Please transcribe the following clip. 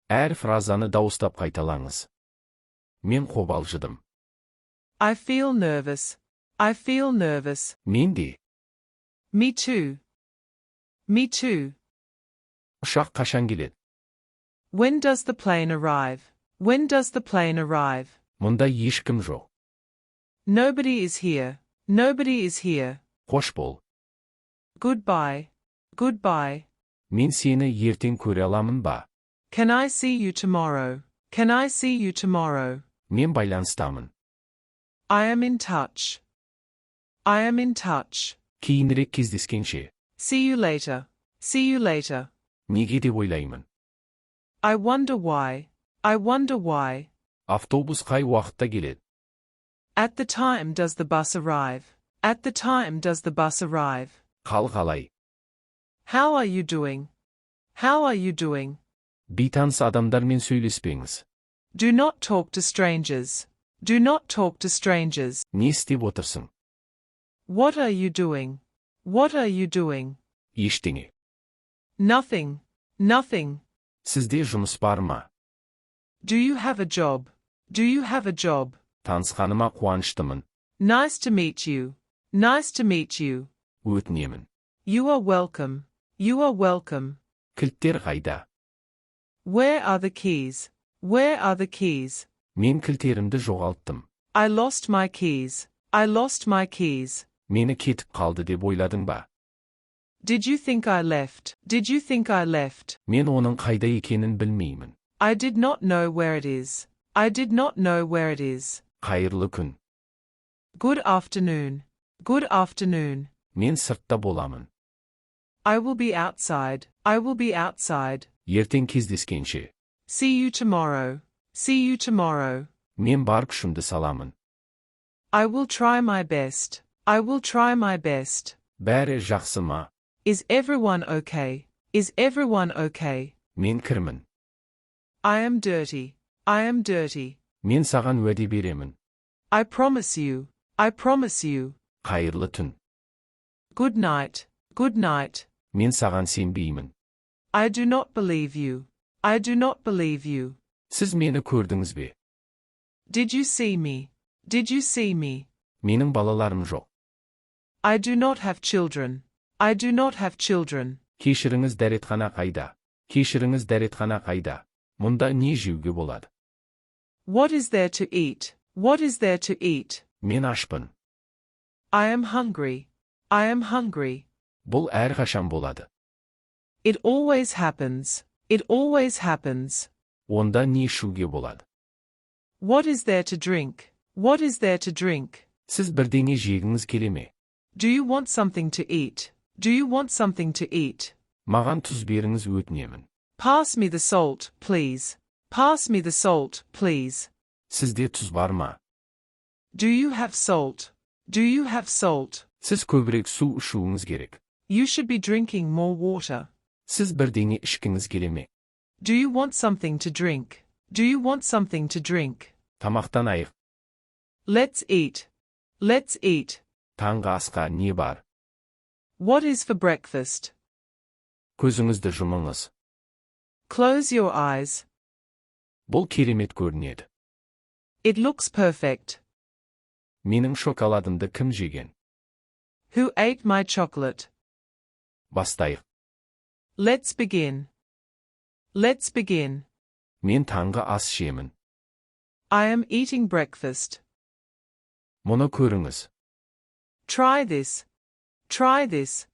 Әр фразаны дауыстап қайталаңыз. Мен қобалжыдым. I feel nervous. I feel nervous. Мен де. Me too. Me too. Ұшақ қашан келеді? When does the plane arrive? When does the plane arrive? Мұнда ешкім жоқ. Nobody is here. Nobody is here. Қош бол. Goodbye. Goodbye. Мен сені ертең көре аламын ба? Can I see you tomorrow? Can I see you tomorrow? Мен байланыстамын. I am in touch. I am in touch. Кейінірек кездескенше. See you later. See you later. Неге деп ойлаймын. I wonder why. I wonder why. Автобус қай уақытта келеді? At the time does the bus arrive? At the time does the bus arrive? Қал қалай? How are you doing? How are you doing? Бейтаныс адамдармен сөйлеспеңіз. Do not talk to strangers. Do not talk to strangers. Не істеп отырсың? What are you doing? What are you doing? Ештеңе. Nothing. Nothing. Сізде жұмыс бар ма? Do you have a job? Do you have a job? Танысқаныма қуаныштымын. Nice to meet you. Nice to meet you. Өтінемін. You are welcome. You are welcome. Кілттер қайда? Where are the keys? Where are the keys? Мен кілттерімді жоғалттым. I lost my keys. I lost my keys. Мені кетіп қалды деп ойладың ба? Did you think I left? Did you think I left? Мен оның қайда екенін білмеймін. I did not know where it is. I did not know where it is. Қайырлы күн. Good afternoon. Good afternoon. Мен сыртта боламын. I will be outside. I will be outside. Ертең кездескенше. See you tomorrow. See you tomorrow. Мен бар күшімді саламын. I will try my best. I will try my best. Бәрі жақсы ма? Is everyone okay? Is everyone okay? Мен кірмін. I am dirty. I am dirty. Мен саған уәде беремін. I promise you. I promise you. Қайырлы түн. Good night. Good night. Мен саған сенбеймін. I do not believe you. I do not believe you. Сіз мені көрдіңіз бе? Did you see me? Did you see me? Менің балаларым жоқ. I do not have children. I do not have children. Кешіріңіз, дәретхана қайда? Кешіріңіз, дәретхана қайда? Мұнда не жеуге болады? What is there to eat? What is there to eat? Мен ашпын. I am hungry. I am hungry. Бұл әрқашан болады. It always happens. It always happens. Онда не ішуге болады? What is there to drink? What is there to drink? Сіз бірдеңе жегіңіз келе ме? Do you want something to eat? Do you want something to eat? Маған тұз беріңіз, өтінемін. Pass me the salt, please. Pass me the salt, please. Сізде тұз бар ма? Do you have salt? Do you have salt? Сіз көбірек су ішуіңіз керек. You should be drinking more water. Сіз бірдеңе ішкіңіз келе ме? Do you want something to drink? Do you want something to drink? Тамақтанайық. Let's eat. Let's eat. Таңғы асқа не бар? What is for breakfast? Көзіңізді жұмыңыз. Close your eyes. Бұл керемет көрінеді. It looks perfect. Менің шоколадымды кім жеген? Who ate my chocolate? Бастайық. Let's begin. Let's begin. Мен таңғы ас жемін. I am eating breakfast. Мұны көріңіз. Try this. Try this.